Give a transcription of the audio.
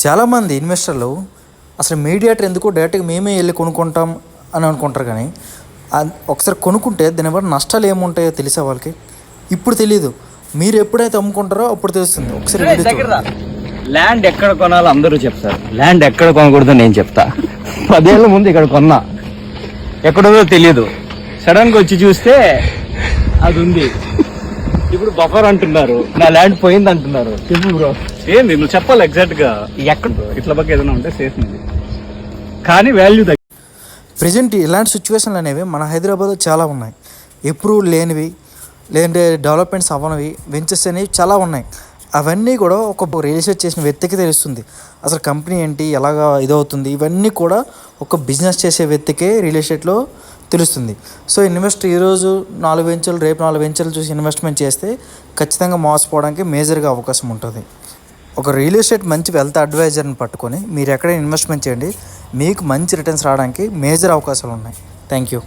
చాలామంది ఇన్వెస్టర్లు అసలు మీడియేటర్ ఎందుకు డైరెక్ట్గా మేమే వెళ్ళి కొనుక్కుంటాం అని అనుకుంటారు. కానీ ఒకసారి కొనుక్కుంటే దానివల్ల నష్టాలు ఏముంటాయో తెలిసే వాళ్ళకి ఇప్పుడు తెలియదు. మీరు ఎప్పుడైతే అమ్ముకుంటారో అప్పుడు తెలుస్తుంది. ఒకసారి ల్యాండ్ ఎక్కడ కొనాలో అందరూ చెప్తారు, ల్యాండ్ ఎక్కడ కొనకూడదో నేను చెప్తా. 10 ఏళ్ళ ముందు ఇక్కడ కొన్నా, ఎక్కడుందో తెలియదు. సడన్గా వచ్చి చూస్తే అది ఉంది. ఇప్పుడు బఫర్ అంటున్నారు, నా ల్యాండ్ పోయింది అంటున్నారు. చెప్పు బ్రో, ఏంది నువ్వు చెప్పాలి ఎగ్జాక్ట్ గా ఎక్కడ ఇట్లా బాగా ఏదైనా ఉంటే సేఫ్ ఉంది, కానీ వాల్యూ ప్రజెంట్ ఇలాంటి సిచ్యువేషన్లు అనేవి మన హైదరాబాద్లో చాలా ఉన్నాయి. ఎప్రూవ్ లేనివి, లేదంటే డెవలప్మెంట్స్ అవ్వనివి, వెంచర్స్ అనేవి చాలా ఉన్నాయి. అవన్నీ కూడా ఒక రియల్ ఎస్టేట్ చేసిన వ్యక్తికి తెలుస్తుంది. అసలు కంపెనీ ఏంటి, ఎలాగా ఇదవుతుంది, ఇవన్నీ కూడా ఒక బిజినెస్ చేసే వ్యక్తికే రియల్ ఎస్టేట్లో తెలుస్తుంది. సో ఇన్వెస్టర్ ఈరోజు 4 వెంచర్లు, రేపు 4 వెంచర్లు చూసి ఇన్వెస్ట్మెంట్ చేస్తే ఖచ్చితంగా మోసపోవడానికి మేజర్గా అవకాశం ఉంటుంది. ఒక రియల్ ఎస్టేట్ మంచి వెల్త్ అడ్వైజర్ని పట్టుకొని మీరు ఎక్కడైనా ఇన్వెస్ట్మెంట్ చేయండి, మీకు మంచి రిటర్న్స్ రావడానికి మేజర్ అవకాశాలు ఉన్నాయి. Thank you.